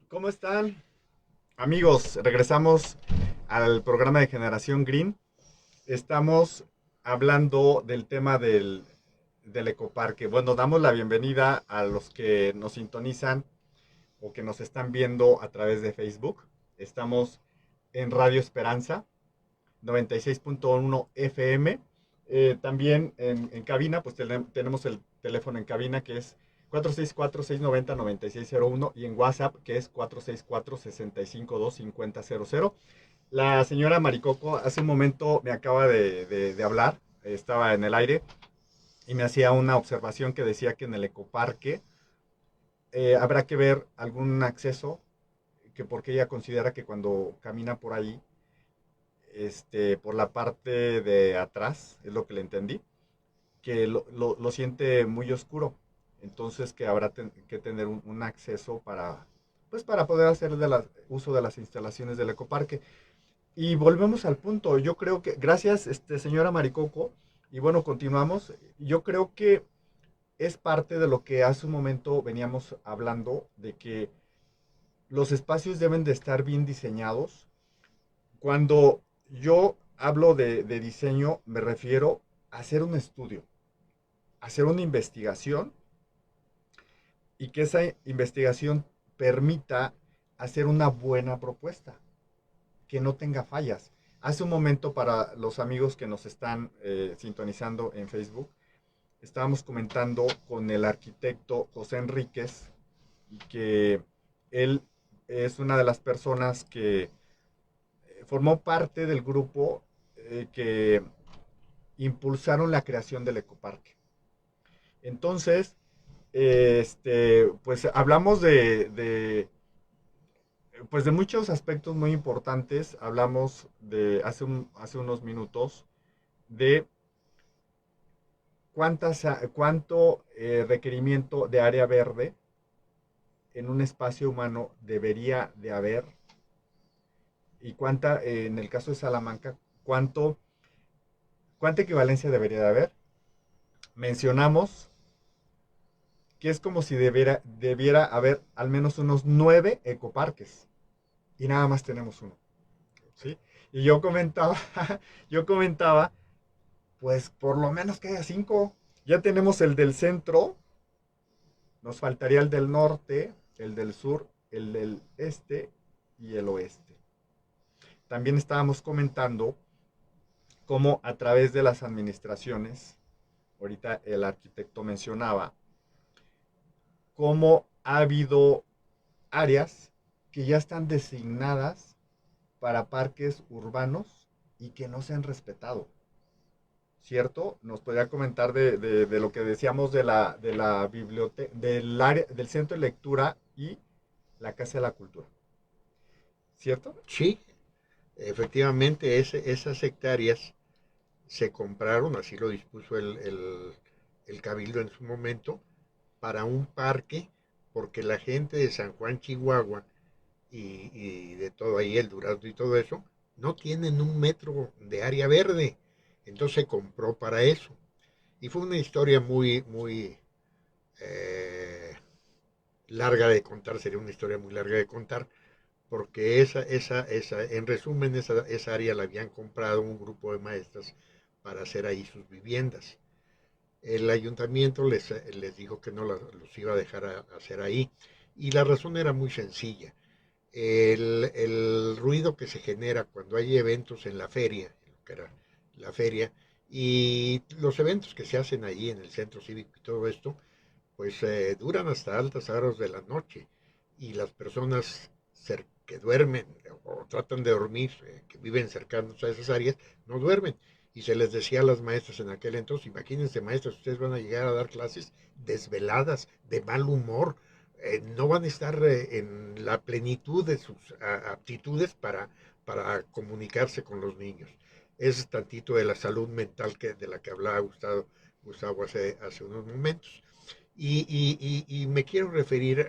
¿Cómo están? Amigos, regresamos al programa de Generación Green. Estamos hablando del tema del ecoparque. Bueno, damos la bienvenida a los que nos sintonizan o que nos están viendo a través de Facebook. Estamos en Radio Esperanza 96.1 FM. También en cabina, pues tenemos el teléfono en cabina que es 464-690-9601 y en WhatsApp que es 464-652-5000. La señora Maricoco hace un momento me acaba de hablar, estaba en el aire y me hacía una observación que decía que en el ecoparque habrá que ver algún acceso, que porque ella considera que cuando camina por ahí por la parte de atrás, es lo que le entendí, que lo siente muy oscuro. Entonces que habrá que tener un acceso para, pues para poder hacer uso de las instalaciones del ecoparque. Y volvemos al punto. Yo creo que, gracias, señora Maricoco, y bueno, continuamos. Yo creo que es parte de lo que hace un momento veníamos hablando, de que los espacios deben de estar bien diseñados. Cuando yo hablo de diseño, me refiero a hacer un estudio, a hacer una investigación y que esa investigación permita hacer una buena propuesta, que no tenga fallas. Hace un momento, para los amigos que nos están sintonizando en Facebook, estábamos comentando con el arquitecto José Enríquez, que él es una de las personas que formó parte del grupo que impulsaron la creación del ecoparque. Entonces, pues hablamos pues de muchos aspectos muy importantes. Hablamos de hace unos minutos de cuánto requerimiento de área verde en un espacio humano debería de haber y cuánta, en el caso de Salamanca, cuánta equivalencia debería de haber. Mencionamos que es como si debiera haber al menos unos 9 ecoparques y nada más tenemos uno, ¿sí? Y yo comentaba, pues por lo menos que haya 5. Ya tenemos el del centro, nos faltaría el del norte, el del sur, el del este y el oeste. También estábamos comentando cómo a través de las administraciones, ahorita el arquitecto mencionaba, cómo ha habido áreas que ya están designadas para parques urbanos y que no se han respetado, ¿cierto? Nos podría comentar de lo que decíamos de la biblioteca, del centro de lectura y la Casa de la Cultura, ¿cierto? Sí, efectivamente esas hectáreas se compraron, así lo dispuso el cabildo en su momento, para un parque, porque la gente de San Juan, Chihuahua, y de todo ahí, el Durazno y todo eso, no tienen un metro de área verde. Entonces se compró para eso. Y fue una historia muy eh, larga de contar, sería una historia muy larga de contar, porque en resumen, esa área la habían comprado un grupo de maestras para hacer ahí sus viviendas. El ayuntamiento les dijo que no los iba a dejar hacer ahí, y la razón era muy sencilla. El ruido que se genera cuando hay eventos en la feria, en lo que era la feria, y los eventos que se hacen allí en el centro cívico y todo esto, pues duran hasta altas horas de la noche, y las personas que duermen o tratan de dormir, que viven cercanos a esas áreas, no duermen. Y se les decía a las maestras en aquel entonces: imagínense, maestras, ustedes van a llegar a dar clases desveladas, de mal humor, no van a estar en la plenitud de sus aptitudes para comunicarse con los niños. Es tantito de la salud mental de la que hablaba Gustavo hace unos momentos. Y me quiero referir,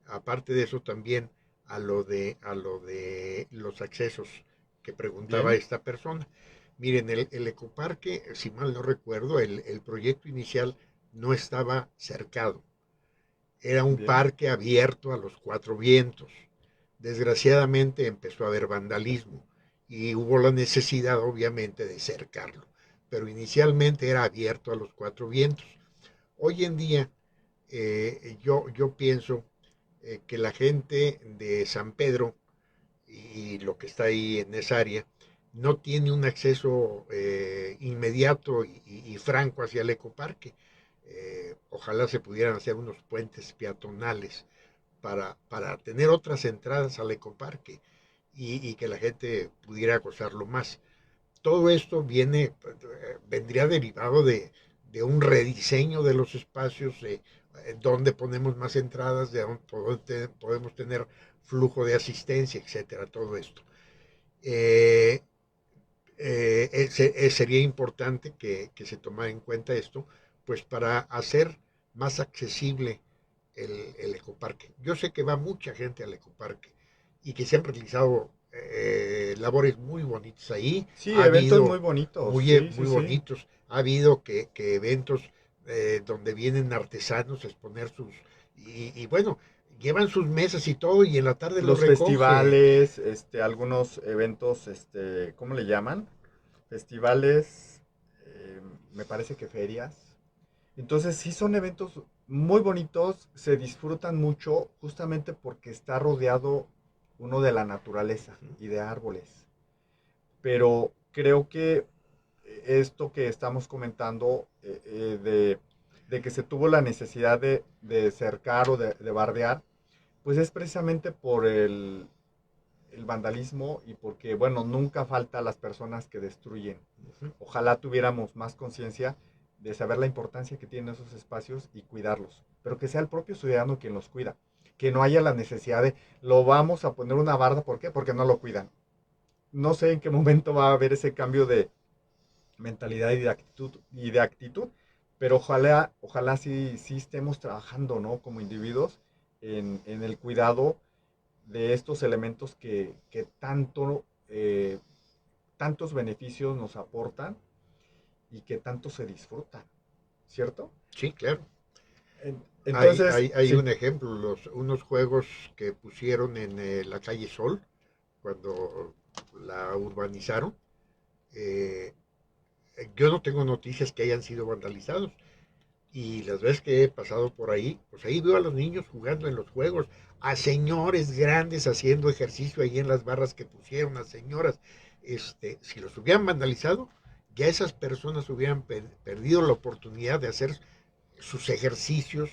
aparte de eso, también a lo de los accesos que preguntaba Bien, esta persona. Miren, el ecoparque, si mal no recuerdo, el proyecto inicial no estaba cercado. Era un Bien. parque abierto a los cuatro vientos. Desgraciadamente empezó a haber vandalismo y hubo la necesidad, obviamente, de cercarlo. Pero inicialmente era abierto a los cuatro vientos. Hoy en día, yo pienso que la gente de San Pedro y lo que está ahí en esa área no tiene un acceso inmediato y franco hacia el ecoparque. Ojalá se pudieran hacer unos puentes peatonales para tener otras entradas al ecoparque y que la gente pudiera gozarlo más. Todo esto vendría derivado de un rediseño de los espacios, donde ponemos más entradas, de donde podemos tener flujo de asistencia, etcétera, todo esto. Eh, Sería importante que se tomara en cuenta esto, pues para hacer más accesible el ecoparque. Yo sé que va mucha gente al ecoparque y que se han realizado labores muy bonitas ahí, Sí, ha eventos muy habido bonitos, sí, sí, muy sí. bonitos, ha habido que eventos donde vienen artesanos a exponer y bueno, llevan sus mesas y todo y en la tarde los Los recogen. festivales, algunos eventos, ¿cómo le llaman? Festivales, me parece que ferias. Entonces sí son eventos muy bonitos, se disfrutan mucho justamente porque está rodeado uno de la naturaleza y de árboles. Pero creo que esto que estamos comentando de que se tuvo la necesidad de cercar o de bardear, pues es precisamente por el vandalismo y porque, bueno, nunca falta las personas que destruyen. Ojalá tuviéramos más conciencia de saber la importancia que tienen esos espacios y cuidarlos, pero que sea el propio ciudadano quien los cuida, que no haya la necesidad de lo vamos a poner una barda, ¿por qué? Porque no lo cuidan. No sé en qué momento va a haber ese cambio de mentalidad y de actitud, pero ojalá sí estemos trabajando, ¿no? Como individuos en el cuidado de estos elementos que tantos beneficios nos aportan y que tanto se disfrutan, ¿cierto? Sí, claro. Entonces, Hay sí, un ejemplo, unos juegos que pusieron en la calle Sol, cuando la urbanizaron. eh, yo no tengo noticias que hayan sido vandalizados. Y las veces que he pasado por ahí, pues ahí veo a los niños jugando en los juegos, a señores grandes haciendo ejercicio ahí en las barras que pusieron, a señoras. Si los hubieran vandalizado, ya esas personas hubieran perdido la oportunidad de hacer sus ejercicios,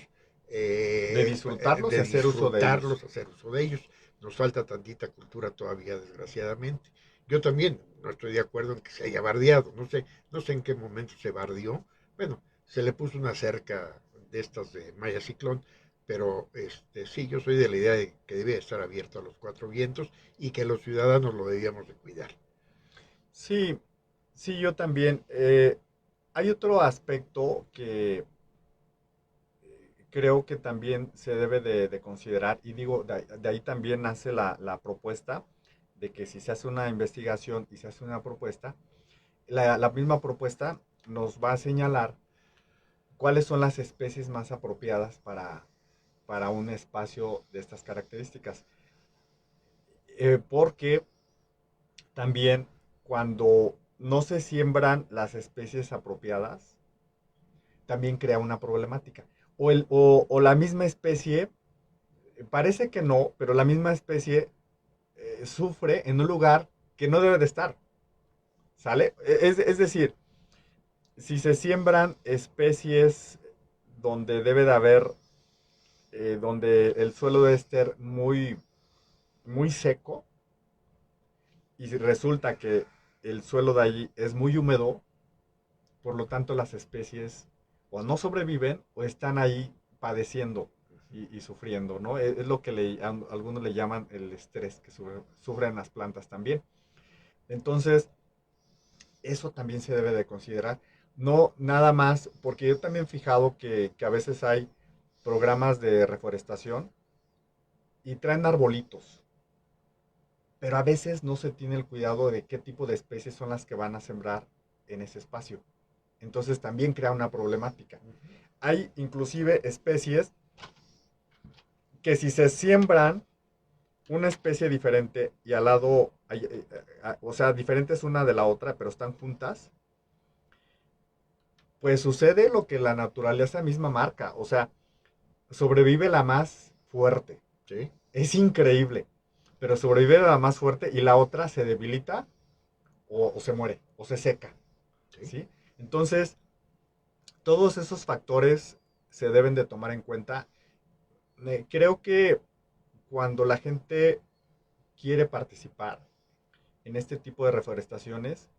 de disfrutarlos y de hacer uso de ellos. disfrutarlos, hacer uso de ellos. Nos falta tantita cultura todavía, desgraciadamente. Yo también no estoy de acuerdo en que se haya bardeado. No sé en qué momento se bardeó. Bueno, se le puso una cerca de estas de Maya Ciclón, pero sí, yo soy de la idea de que debe estar abierto a los cuatro vientos y que los ciudadanos lo debíamos de cuidar. Sí, sí, yo también. Hay otro aspecto que creo que también se debe de considerar, y digo, de ahí también nace la propuesta de que si se hace una investigación y se hace una propuesta, la misma propuesta nos va a señalar cuáles son las especies más apropiadas para un espacio de estas características. Porque también cuando no se siembran las especies apropiadas, también crea una problemática. O la misma especie, parece que no, pero la misma especie sufre en un lugar que no debe de estar. ¿Sale? Es decir, si se siembran especies donde debe de haber, donde el suelo debe estar muy seco, y si resulta que el suelo de allí es muy húmedo, por lo tanto las especies o no sobreviven o están ahí padeciendo y sufriendo, ¿no? Es lo que algunos le llaman el estrés que sufren las plantas también. Entonces, eso también se debe de considerar. No nada más, porque yo también he fijado que a veces hay programas de reforestación y traen arbolitos, pero a veces no se tiene el cuidado de qué tipo de especies son las que van a sembrar en ese espacio. Entonces también crea una problemática. Hay inclusive especies que si se siembran una especie diferente y al lado, o sea, diferentes una de la otra, pero están juntas, pues sucede lo que la naturaleza misma marca. O sea, sobrevive la más fuerte. Sí, Es increíble. Pero sobrevive la más fuerte y la otra se debilita o se muere o se seca. sí, ¿Sí? Entonces, todos esos factores se deben de tomar en cuenta. Creo que cuando la gente quiere participar en este tipo de reforestaciones,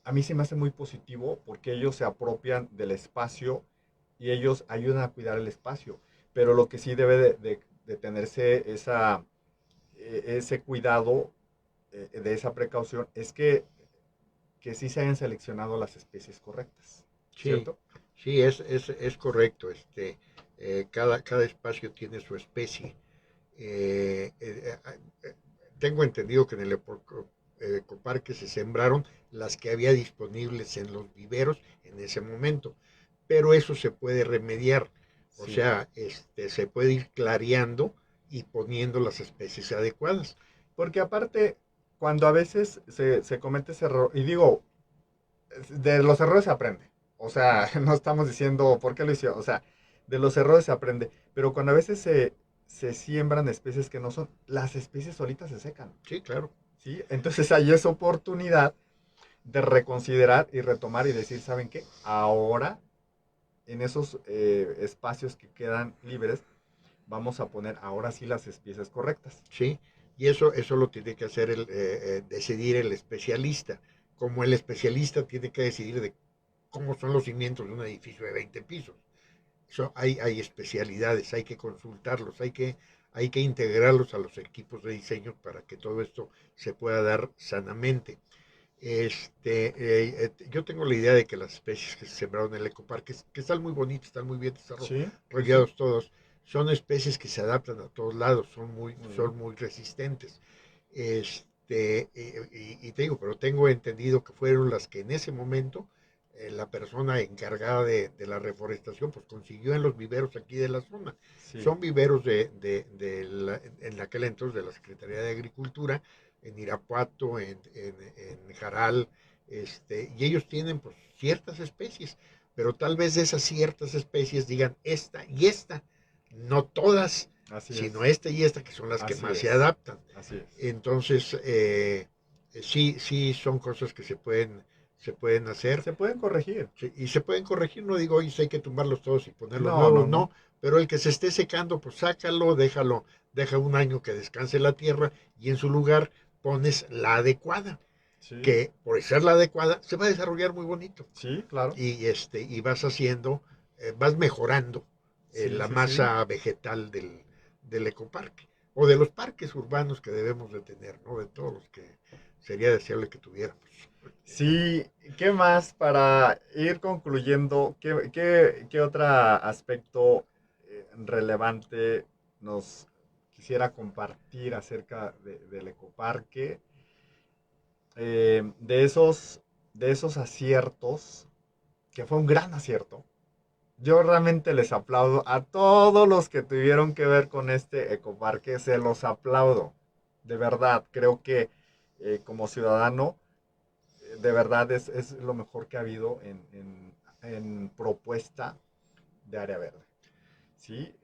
a mí se me hace muy positivo porque ellos se apropian del espacio y ellos ayudan a cuidar el espacio. Pero lo que sí debe de tenerse ese cuidado, de esa precaución, es que sí se hayan seleccionado las especies correctas, sí, ¿cierto? sí, es correcto. Cada espacio tiene su especie. Eh, eh, eh, eh, Tengo entendido que en el ecoparque se sembraron las que había disponibles en los viveros en ese momento, pero eso se puede remediar, o Sí. sea, se puede ir clareando y poniendo las especies adecuadas. Porque aparte, cuando a veces se comete ese error, y digo, de los errores se aprende. O sea, no estamos diciendo por qué lo hicieron. O sea, de los errores se aprende. Pero cuando a veces se siembran especies que no son, las especies solitas se secan. Sí, claro. ¿Sí? Entonces ahí es oportunidad de reconsiderar y retomar y decir, ¿saben qué? Ahora, en esos espacios que quedan libres, vamos a poner ahora sí las especies correctas. Sí, y eso lo tiene que hacer decidir el especialista, como el especialista tiene que decidir de cómo son los cimientos de un edificio de 20 pisos. Hay especialidades, hay que consultarlos, hay que integrarlos a los equipos de diseño para que todo esto se pueda dar sanamente. Yo tengo la idea de que las especies que se sembraron en el ecoparque, que están muy bonitas, están muy bien Sí, sí, sí. desarrollados todos, son especies que se adaptan a todos lados, Muy bien. son muy resistentes. Y te digo, pero tengo entendido que fueron las que en ese momento la persona encargada de la reforestación pues consiguió en los viveros aquí de la zona. Sí, Son viveros en aquel entonces de la Secretaría de Agricultura, en Irapuato, en Jaral, y ellos tienen pues ciertas especies, pero tal vez de esas ciertas especies digan esta y esta, no todas, así sino es. esta y esta que son las que Así más se es. adaptan. Así es. Entonces, sí, sí son cosas que se pueden hacer Se pueden corregir. sí, y se pueden corregir, no digo, oye, hay que tumbarlos todos y ponerlos No, nuevos, no, no, no. pero el que se esté secando, pues sácalo, deja un año que descanse la tierra y en su lugar pones la adecuada, Sí, que por ser la adecuada se va a desarrollar muy bonito sí, claro. y vas haciendo, vas mejorando Sí, la sí, sí. masa vegetal del ecoparque o de los parques urbanos que debemos de tener, ¿no? De todos los que sería deseable que tuviéramos. Sí, ¿qué más para ir concluyendo? ¿Qué otro aspecto relevante nos quisiera compartir acerca del ecoparque? De esos aciertos, que fue un gran acierto. Yo realmente les aplaudo a todos los que tuvieron que ver con este ecoparque, se los aplaudo. De verdad, creo que como ciudadano, de verdad es lo mejor que ha habido en propuesta de área verde. ¿Sí?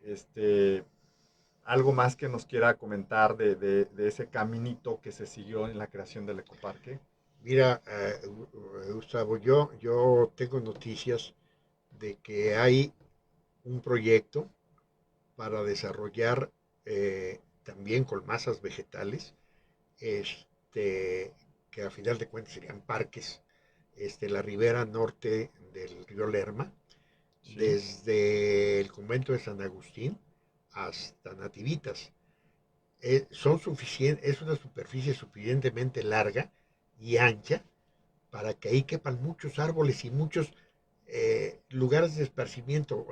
Algo más que nos quiera comentar de ese caminito que se siguió en la creación del ecoparque. Mira, Gustavo, yo tengo noticias de que hay un proyecto para desarrollar también con masas vegetales, este, que a final de cuentas serían parques, la ribera norte del río Lerma, Sí, desde el convento de San Agustín hasta Nativitas. Es una superficie suficientemente larga y ancha para que ahí quepan muchos árboles y muchos lugares de esparcimiento,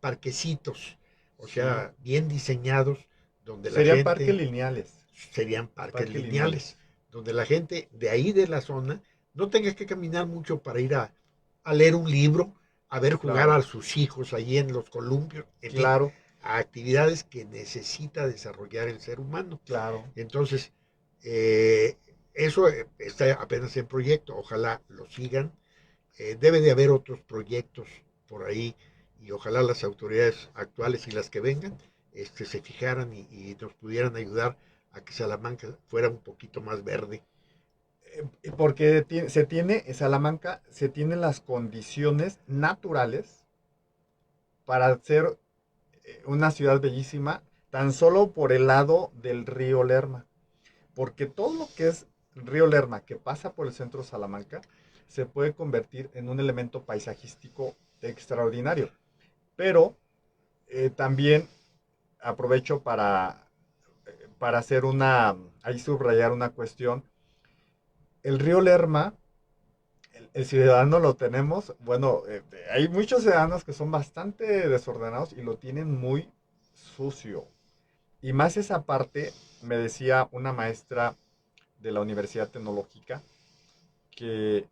parquecitos, o sí. sea, bien diseñados, donde la Serían parques gente lineales. serían parques Parques lineales, lineales. donde la gente de ahí de la zona no tenga que caminar mucho para ir a leer un libro, a ver jugar Claro, a sus hijos ahí en los columpios, en fin, claro. a actividades que necesita desarrollar el ser humano. Claro. Entonces, eso está apenas en proyecto, ojalá lo sigan. Debe de haber otros proyectos por ahí y ojalá las autoridades actuales y las que vengan se fijaran y nos pudieran ayudar a que Salamanca fuera un poquito más verde. Porque Salamanca se tienen las condiciones naturales para ser una ciudad bellísima, tan solo por el lado del río Lerma. Porque todo lo que es río Lerma, que pasa por el centro de Salamanca, se puede convertir en un elemento paisajístico extraordinario. Pero también aprovecho para hacer ahí subrayar una cuestión. El río Lerma, el ciudadano lo tenemos, bueno, hay muchos ciudadanos que son bastante desordenados y lo tienen muy sucio. Y más esa parte, me decía una maestra de la Universidad Tecnológica, que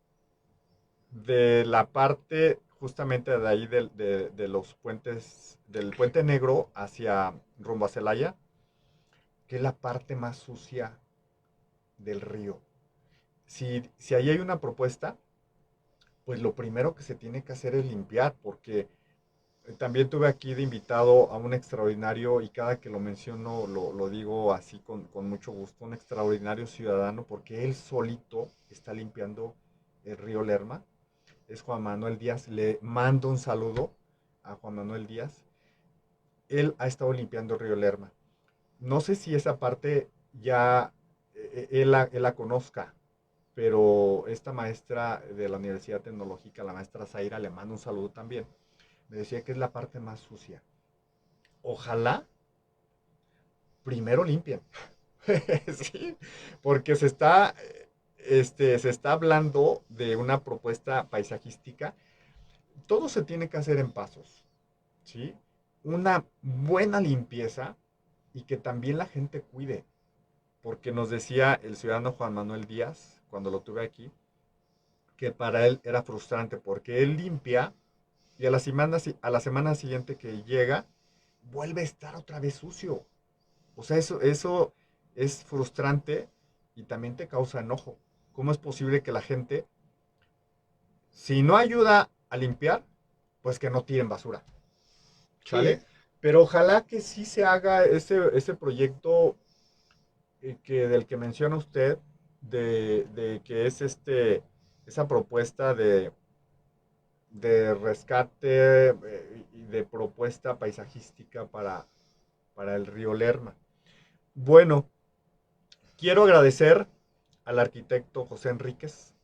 de la parte justamente de ahí de los puentes, del puente negro hacia rumbo a Celaya, que es la parte más sucia del río. Si ahí hay una propuesta, pues lo primero que se tiene que hacer es limpiar, porque también tuve aquí de invitado a un extraordinario, y cada que lo menciono lo digo así con mucho gusto, un extraordinario ciudadano, porque él solito está limpiando el río Lerma. Es Juan Manuel Díaz. Le mando un saludo a Juan Manuel Díaz. Él ha estado limpiando el río Lerma. No sé si esa parte ya él la conozca, pero esta maestra de la Universidad Tecnológica, la maestra Zaira, le mando un saludo también. Me decía que es la parte más sucia. Ojalá primero limpien. Sí, porque se está hablando de una propuesta paisajística. Todo se tiene que hacer en pasos, ¿sí? Una buena limpieza y que también la gente cuide, porque nos decía el ciudadano Juan Manuel Díaz, cuando lo tuve aquí, que para él era frustrante porque él limpia y a la semana siguiente que llega, vuelve a estar otra vez sucio. O sea, eso es frustrante y también te causa enojo. ¿Cómo es posible que la gente, si no ayuda a limpiar, pues que no tiren basura? Sí, ¿Sale? Pero ojalá que sí se haga ese proyecto del que menciona usted, de que es esa propuesta de rescate y de propuesta paisajística para el río Lerma. Bueno, quiero agradecer al arquitecto José Enríquez.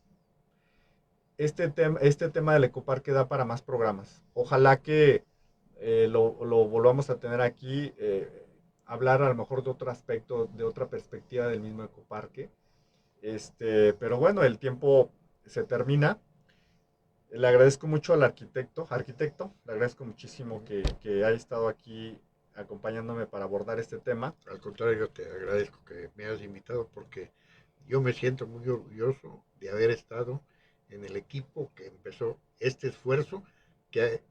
Este tema del ecoparque da para más programas. Ojalá que lo volvamos a tener aquí, hablar a lo mejor de otro aspecto, de otra perspectiva del mismo ecoparque. Pero bueno, el tiempo se termina. Le agradezco mucho al arquitecto, le agradezco muchísimo que haya estado aquí acompañándome para abordar este tema. al contrario, te agradezco que me hayas invitado porque yo me siento muy orgulloso de haber estado en el equipo que empezó este esfuerzo, que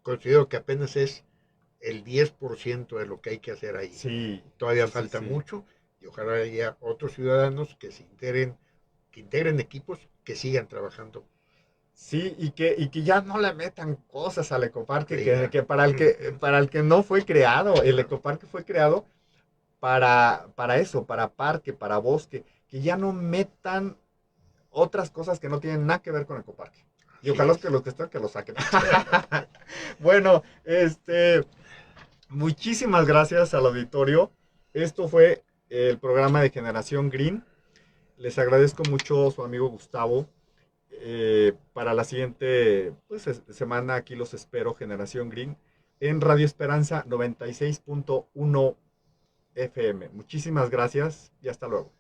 considero que apenas es el 10% de lo que hay que hacer ahí. Sí, Todavía sí, sí, falta sí. mucho y ojalá haya otros ciudadanos que integren equipos que sigan trabajando. Sí, y que ya no le metan cosas al ecoparque, Sí, ya. que para el que no fue creado. El ecoparque fue creado para eso, para parque, para bosque, que ya no metan otras cosas que no tienen nada que ver con ecoparque. Y Así ojalá es. que los que están que lo saquen. Bueno, muchísimas gracias al auditorio. Esto fue el programa de Generación Green. Les agradezco mucho su amigo Gustavo. Para la siguiente pues, semana aquí los espero, Generación Green, en Radio Esperanza 96.1 FM. Muchísimas gracias y hasta luego.